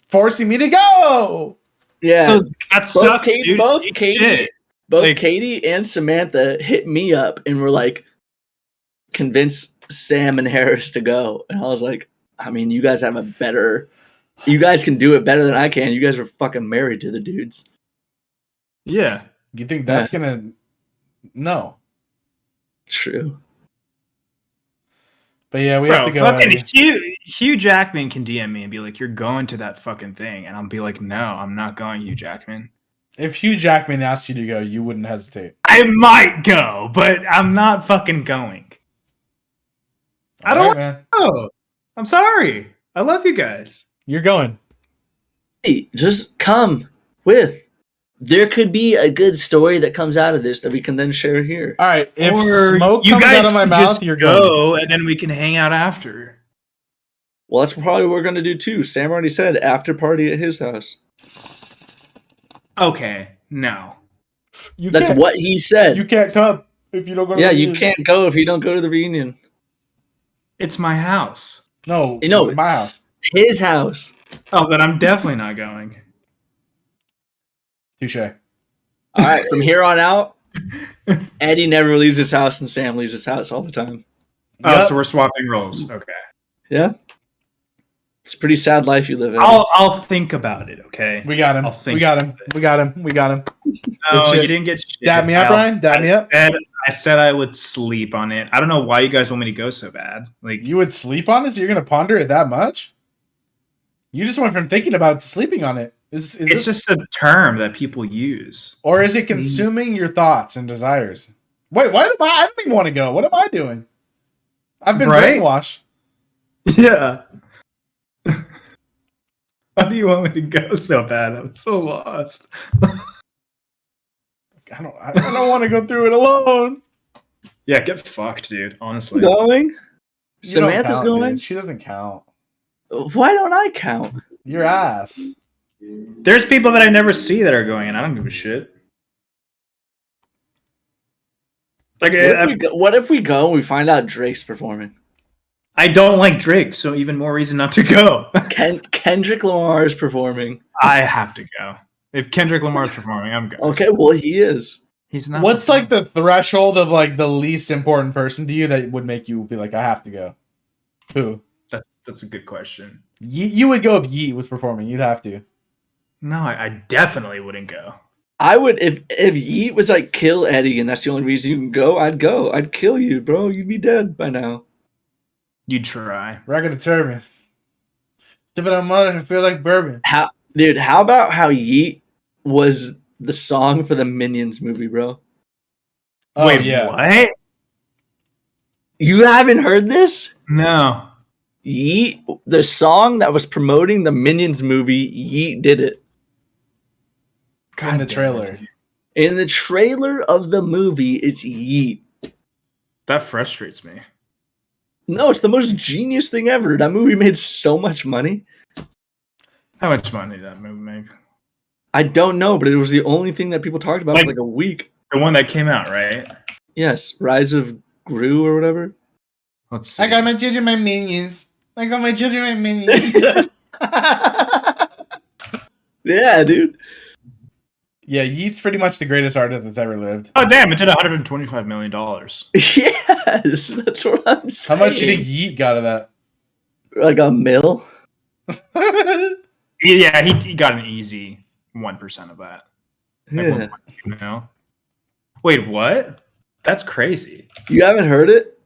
forcing me to go. Yeah. So that sucks, dude. Both Like- Katie and Samantha hit me up and were like, convince Sam and Harris to go. And I was like, I mean, you guys can do it better than I can. You guys are fucking married to the dudes. Yeah. You think that's gonna? No. True. But yeah, we Bro, have to go. fucking Eddie. Hugh Jackman can DM me and be like, "You're going to that fucking thing," and I'll be like, "No, I'm not going, Hugh Jackman." If Hugh Jackman asked you to go, you wouldn't hesitate. I might go, but I'm not fucking going. I don't man. know. I'm sorry. I love you guys. You're going. Hey, just come with. There could be a good story that comes out of this that we can then share here. All right. If Or smoke you comes guys out of my can mouth, just you're going. go, and then we can hang out after. Well, that's probably what we're going to do too. Sam already said after party at his house. Okay, no. That's what he said. You can't come if you don't go to Yeah, the you reunion. can't go if you don't go to the reunion. It's my house. No, No, it's my house. His house. Oh, then I'm definitely not going. Touche. All right, from here on out, Eddy never leaves his house and Sam leaves his house all the time. Oh, Yep. so we're swapping roles. Okay. Yeah. It's a pretty sad life you live in. I'll think about it, okay? We got him. I'll think We got him. about it. We got him. We got him. No, shit. you didn't get shit. Dab me up, Ryan. Dab me up. I said I would sleep on it. I don't know why you guys want me to go so bad. Like, You would sleep on this? You're gonna ponder it that much? You just went from thinking about it to sleeping on it. Is it's this, just a term that people use. or is it consuming your thoughts and desires? Wait, why am I don't even want to go. What am I doing? I've been Right? brainwashed. Yeah. Why do you want me to go so bad? I'm so lost. I don't want to go through it alone. Yeah, get fucked, dude. Honestly. Going? You don't Samantha's count, going? dude. She doesn't count. Why don't I count? Your ass. There's people that I never see that are going, and I don't give a shit. Like, What if we go and we find out Drake's performing? I don't like Drake, so even more reason not to go. Kendrick Lamar is performing. I have to go. If Kendrick Lamar's performing, I'm going. Okay, well, he is. He's not. What's like the threshold of like the least important person to you that would make you be like, I have to go? Who? That's a good question. You would go if Yeet was performing. You'd have to. No, I definitely wouldn't go. I would if Yeet was like kill Eddy and that's the only reason you can go. I'd go. I'd kill you, bro. You'd be dead by now. You'd try. Record of turban. Sip it on mud and feel like bourbon. How about how Yeet was the song for the Minions movie, bro? Oh, Wait, yeah. what? You haven't heard this? No. Yeet, the song that was promoting the Minions movie, Yeet did it. In the trailer. In the trailer of the movie, it's Yeet. That frustrates me. No, it's the most genius thing ever. That movie made so much money. How much money did that movie make? I don't know, but it was the only thing that people talked about for like a week. The one that came out, right? Yes, Rise of Gru or whatever. Let's see. I got my children, my minions. I got my children, my minions. Yeah, dude. Yeah, Yeet's pretty much the greatest artist that's ever lived. Oh, damn. It did $125 million. Yes, that's what I'm saying. How much do you think Yeet got of that? Like a mil? Yeah, he got an easy 1% of that. Like Yeah. 1.2 mil. Wait, what? That's crazy. You haven't heard it?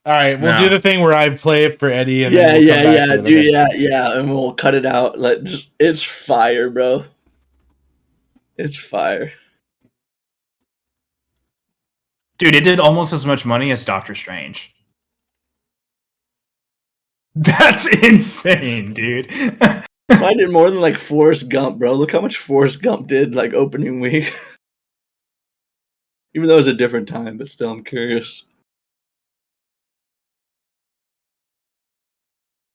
All right, we'll No. do the thing where I play it for Eddy. And Yeah, then we'll come back to it, dude, okay? yeah, and we'll cut it out. It's fire, bro. It's fire. Dude, it did almost as much money as Doctor Strange. That's insane, dude. I did more than like Forrest Gump, bro. Look how much Forrest Gump did like opening week. Even though it was a different time, but still, I'm curious.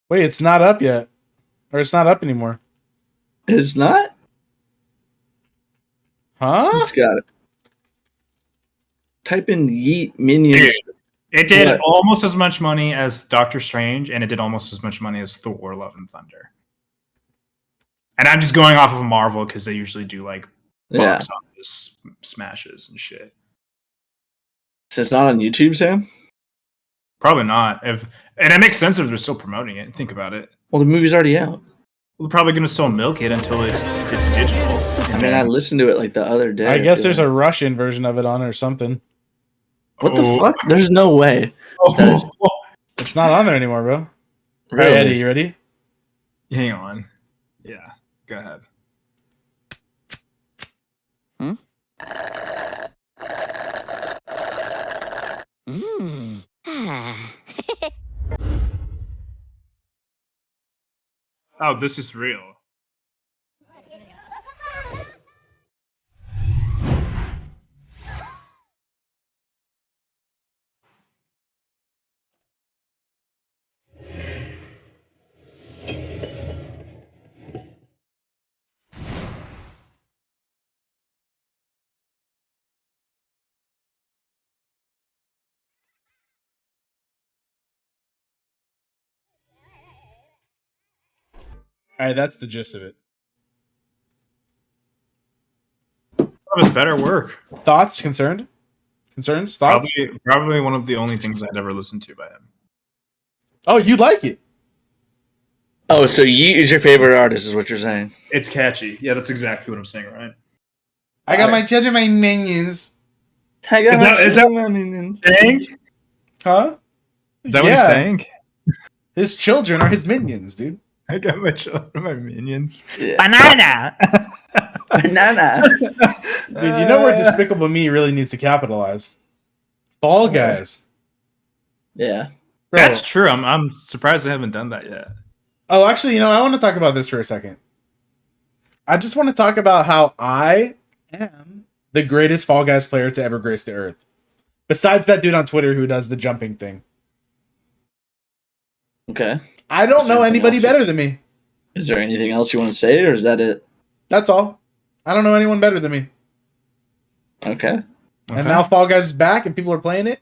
Wait, it's not up yet. Or it's not up anymore. It's not? Huh? It's got it. Type in Yeet Minions. Dude, it did What? almost as much money as Doctor Strange, and it did almost as much money as Thor: Love and Thunder. And I'm just going off of Marvel because they usually do like Yeah. box office just smashes and shit. So it's not on YouTube, Sam? Probably not. And it makes sense if they're still promoting it. Think about it. Well, the movie's already out. They're probably going to still milk it until it's digital. I mean, I listened to it like the other day. I guess there's a Russian version of it on or something. What the fuck? There's no way. It's not on there anymore, bro. Really? All right, Eddie, you ready? Hang on. Yeah, go ahead. Oh, this is real. All right, that's the gist of it. That was better work. Thoughts? Concerns? Thoughts? Probably one of the only things I'd ever listened to by him. Oh, you like it? Oh, so Yeet is your favorite artist, is what you're saying? It's catchy. Yeah, that's exactly what I'm saying, right? I got my children, my minions. Is that what I'm saying? Huh? Is that what he's saying? His children are his minions, dude. I got my children, my minions. Yeah. Banana! Banana! Dude, you know where Despicable Me really needs to capitalize? Fall Guys. Yeah. Bro. That's true. I'm surprised they haven't done that yet. Oh, actually, I want to talk about this for a second. I just want to talk about how I am the greatest Fall Guys player to ever grace the earth. Besides that dude on Twitter who does the jumping thing. Okay. I don't know anybody better than me. Is there anything else you want to say, or is that it? That's all. I don't know anyone better than me. Okay. And now Fall Guys is back and people are playing it.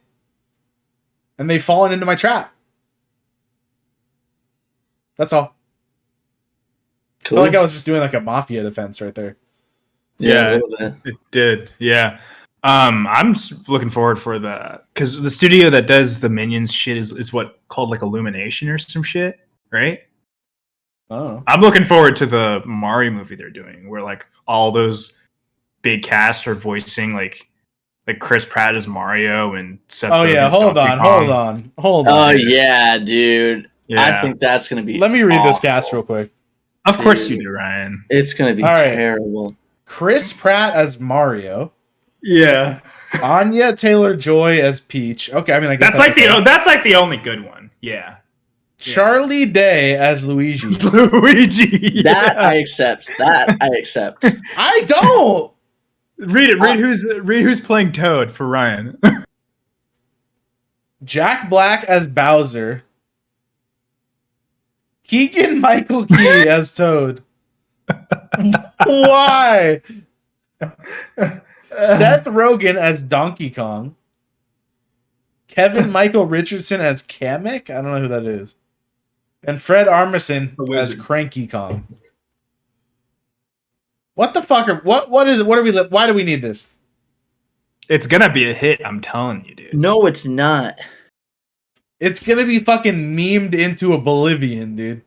And they've fallen into my trap. That's all. Cool. I feel like I was just doing like a mafia defense right there. Yeah, it did. Yeah. I'm looking forward for that because the studio that does the Minions shit is what called like Illumination or some shit, right? Oh. I'm looking forward to the Mario movie they're doing, where like all those big cast are voicing like Chris Pratt as Mario and Seth. Oh yeah, hold on. Oh yeah, dude. Yeah. I think that's gonna be. Let me read this awful. cast real quick. Of course you do, Ryan. It's gonna be terrible. Chris Pratt as Mario. Yeah. Anya Taylor-Joy as Peach. Okay, I mean, I guess that's like the only good one. Yeah. Charlie Day as Luigi. Luigi. That I accept. I don't. Read it. Read who's playing Toad for Ryan. Jack Black as Bowser. Keegan Michael Key as Toad. Why? Seth Rogen as Donkey Kong. Kevin Michael Richardson as Kamek. I don't know who that is. And Fred Armisen as Cranky Kong. What the fuck why do we need this? It's gonna be a hit, I'm telling you, dude. No, it's not. It's gonna be fucking memed into oblivion, dude.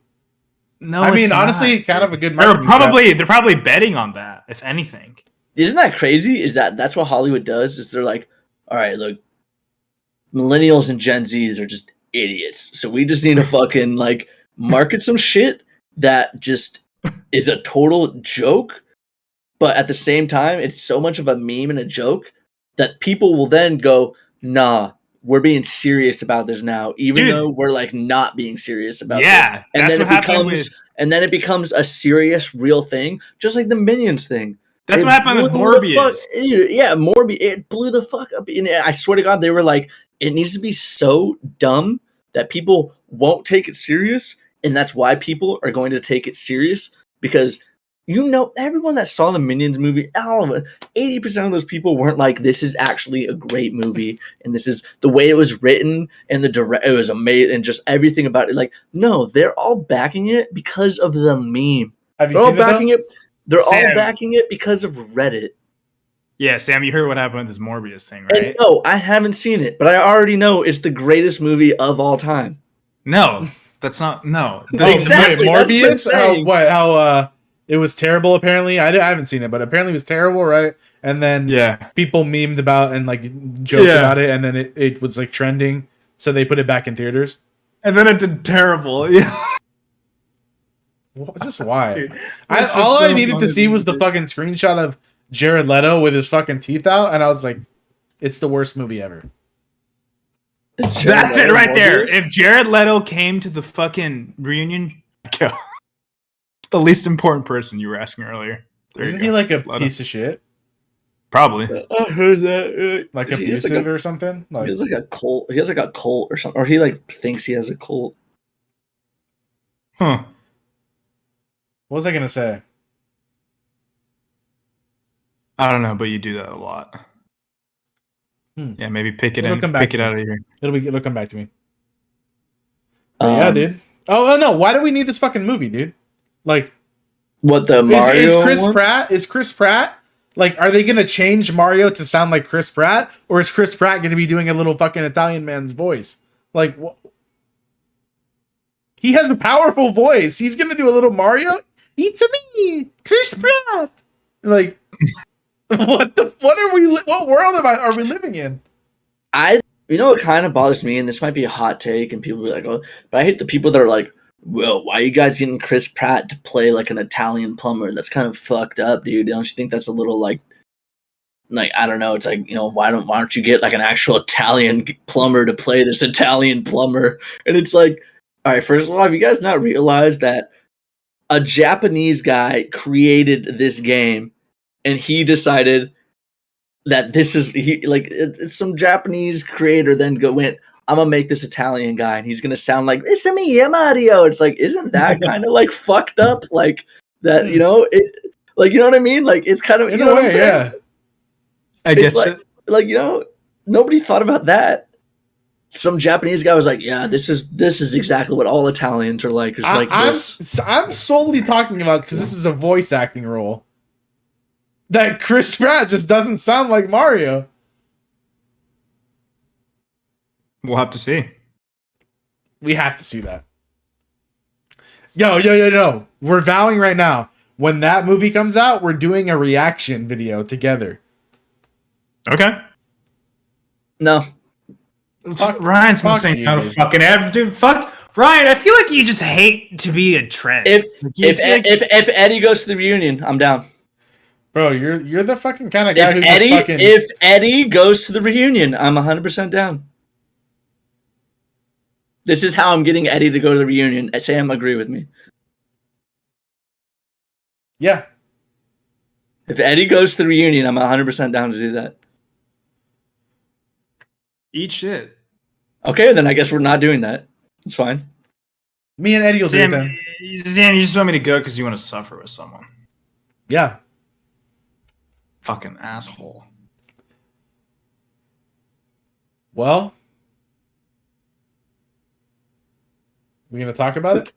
No, I mean, it's honestly, not. kind of a good They're marketing probably betting on that, if anything. Isn't that crazy? That's what Hollywood does? Is they're like, all right, look, millennials and Gen Zs are just idiots. So we just need to fucking like market some shit that just is a total joke. But at the same time, it's so much of a meme and a joke that people will then go, nah, we're being serious about this now, even though we're like not being serious about this. And then it becomes a serious, real thing, just like the Minions thing. That's what happened with Morbius. Yeah, Morbius. It blew the fuck up. And I swear to God, they were like, it needs to be so dumb that people won't take it serious. And that's why people are going to take it serious. Because, everyone that saw the Minions movie, all of it, 80% of those people weren't like, this is actually a great movie. And this is the way it was written. And it was amazing. And just everything about it. Like, no, they're all backing it because of the meme. Have you seen it? They're all backing it because of Reddit. Yeah, Sam, you heard what happened with this Morbius thing, right? And no, I haven't seen it, but I already know it's the greatest movie of all time. No, that's not. No, Exactly, Morbius. that's what I'm saying. How it was terrible. Apparently, I haven't seen it, but apparently it was terrible, right? And then people memed about and like joked about it, and then it was like trending, so they put it back in theaters. And then it did terrible. Yeah. Just why? Dude, all I needed to see was the fucking screenshot of Jared Leto with his fucking teeth out, and I was like, it's the worst movie ever. That's it right there. If Jared Leto came to the fucking reunion, the least important person you were asking earlier. Isn't he like a piece of shit? Probably. I heard that. Like abusive or something? Like, he has like a cult. He has like a cult or something. Or he like thinks he has a cult. Huh. What was I going to say? I don't know, but you do that a lot. Yeah, maybe pick it out of here. It'll come back to me. Yeah, dude. Oh no! Why do we need this fucking movie, dude? Like, what the Mario? Is Chris Pratt? Is Chris Pratt? Like, are they gonna change Mario to sound like Chris Pratt, or is Chris Pratt gonna be doing a little fucking Italian man's voice? Like, he has a powerful voice. He's gonna do a little Mario. It's me, Chris Pratt. Like. What world are we living in? You know what kind of bothers me, and this might be a hot take, and people will be like, "Oh," but I hate the people that are like, "Well, why are you guys getting Chris Pratt to play like an Italian plumber? That's kind of fucked up, dude. Don't you think that's a little like I don't know? It's like, you know, why don't you get like an actual Italian plumber to play this Italian plumber?" And it's like, all right, first of all, have you guys not realized that a Japanese guy created this game? And he decided that it's some Japanese creator then went, I'm gonna make this Italian guy, and he's gonna sound like it's me, Mario. It's like, isn't that kind of like fucked up? Like that, you know? It like, you know what I mean? Like, it's kind of, you know what I'm saying? Yeah. I guess like, you know, nobody thought about that. Some Japanese guy was like, yeah, this is exactly what all Italians are like. It's like I'm solely talking about because this is a voice acting role. That Chris Pratt just doesn't sound like Mario. We'll have to see. We have to see that. Yo. We're vowing right now. When that movie comes out, we're doing a reaction video together. Okay. No. Ryan's gonna say no to fucking dude. Fuck Ryan. I feel like you just hate to be a trend. If Eddy goes to the reunion, I'm down. Bro, you're the fucking kind of guy If Eddy goes to the reunion, I'm 100% down. This is how I'm getting Eddy to go to the reunion. Sam, agree with me. Yeah. If Eddy goes to the reunion, I'm 100% down to do that. Eat shit. Okay, then I guess we're not doing that. It's fine. Me and Eddy will do it then. Sam, you just want me to go because you want to suffer with someone. Yeah. Fucking asshole. Well, we gonna talk about it?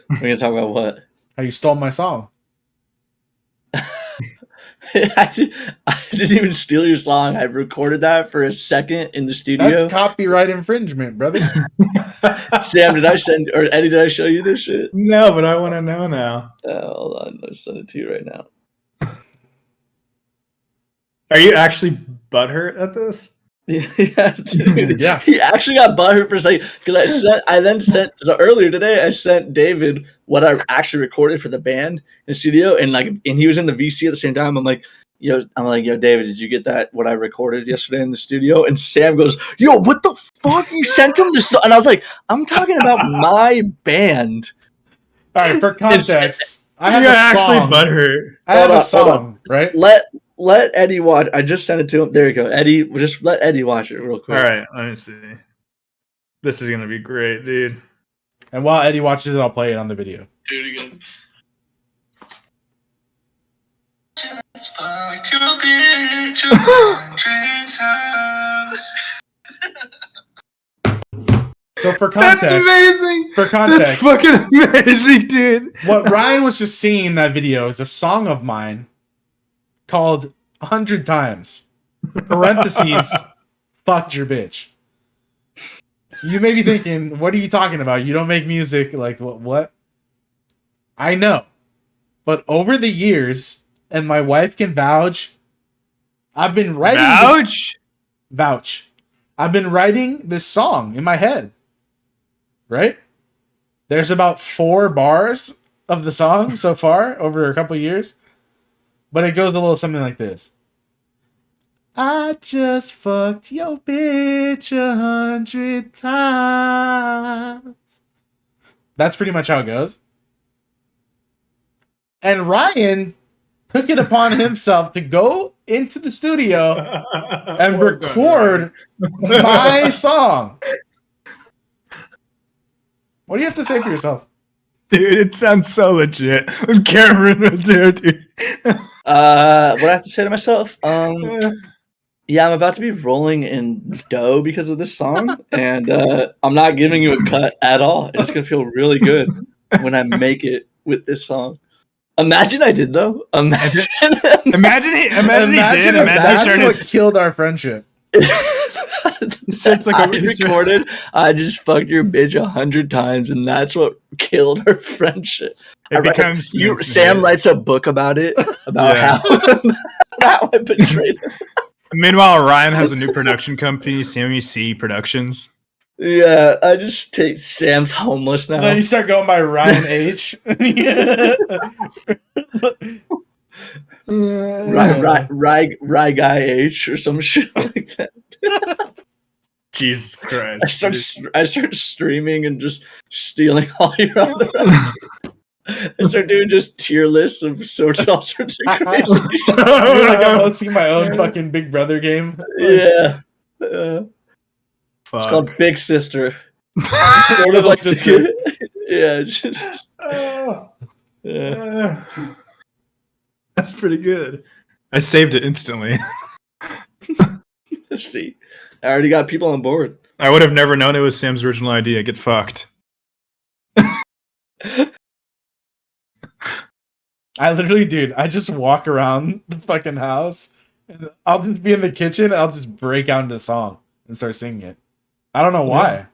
We're gonna talk about what? How you stole my song. I didn't even steal your song. I recorded that for a second in the studio. That's copyright infringement, brother. Sam, did I send, or Eddy, did I show you this shit? No, but I want to know now. Hold on, I'll send it to you right now. Are you actually butthurt at this? Yeah, dude. Yeah. He actually got butthurt for a second because so earlier today I sent David what I actually recorded for the band in the studio, and he was in the VC at the same time. I'm like, yo, David, did you get that what I recorded yesterday in the studio? And Sam goes, yo, what the fuck? You sent him this? And I was like, I'm talking about my band. All right, for context, I have a song. Actually butthurt. I have a song, right? Let Eddy watch. I just sent it to him. There you go, Eddy. Just let Eddy watch it real quick. All right, let me see. This is gonna be great, dude. And while Eddy watches it, I'll play it on the video. Do it again. So for context, that's amazing. For context, that's fucking amazing, dude. What Ryan was just seeing in that video is a song of mine called 100 times. Parentheses, fucked your bitch. You may be thinking, what are you talking about? You don't make music. Like, what? I know. But over the years, and my wife can vouch, I've been writing... Vouch. I've been writing this song in my head. Right? There's about 4 bars of the song so far over a couple years. But it goes a little something like this. I just fucked your bitch 100 times. That's pretty much how it goes. And Ryan took it upon himself to go into the studio and record my song. What do you have to say for yourself? Dude, it sounds so legit. With Cameron right there, dude. What I have to say to myself? Yeah, I'm about to be rolling in dough because of this song, and I'm not giving you a cut at all. It's gonna feel really good when I make it with this song. Imagine I did though. Imagine he did. That's what killed our friendship. It's like I recorded. I just fucked your bitch 100 times, and that's what killed our friendship. Sam writes a book about it, about how I betrayed her. Meanwhile, Ryan has a new production company, Sammy C Productions. Yeah, I just take Sam's homeless now. Then you start going by Ryan H. Rye Guy H or some shit like that. Jesus Christ! I start streaming and just stealing all your other ideas. I start doing just tier lists of all sorts of crazy shit. I'm hosting my own fucking Big Brother game. Yeah. It's called Big Sister. Sort of like Sister. Yeah. That's pretty good. I saved it instantly. See, I already got people on board. I would have never known it was Sam's original idea. Get fucked. I literally, dude, I just walk around the fucking house and I'll just be in the kitchen and I'll just break out into a song and start singing it. I don't know why.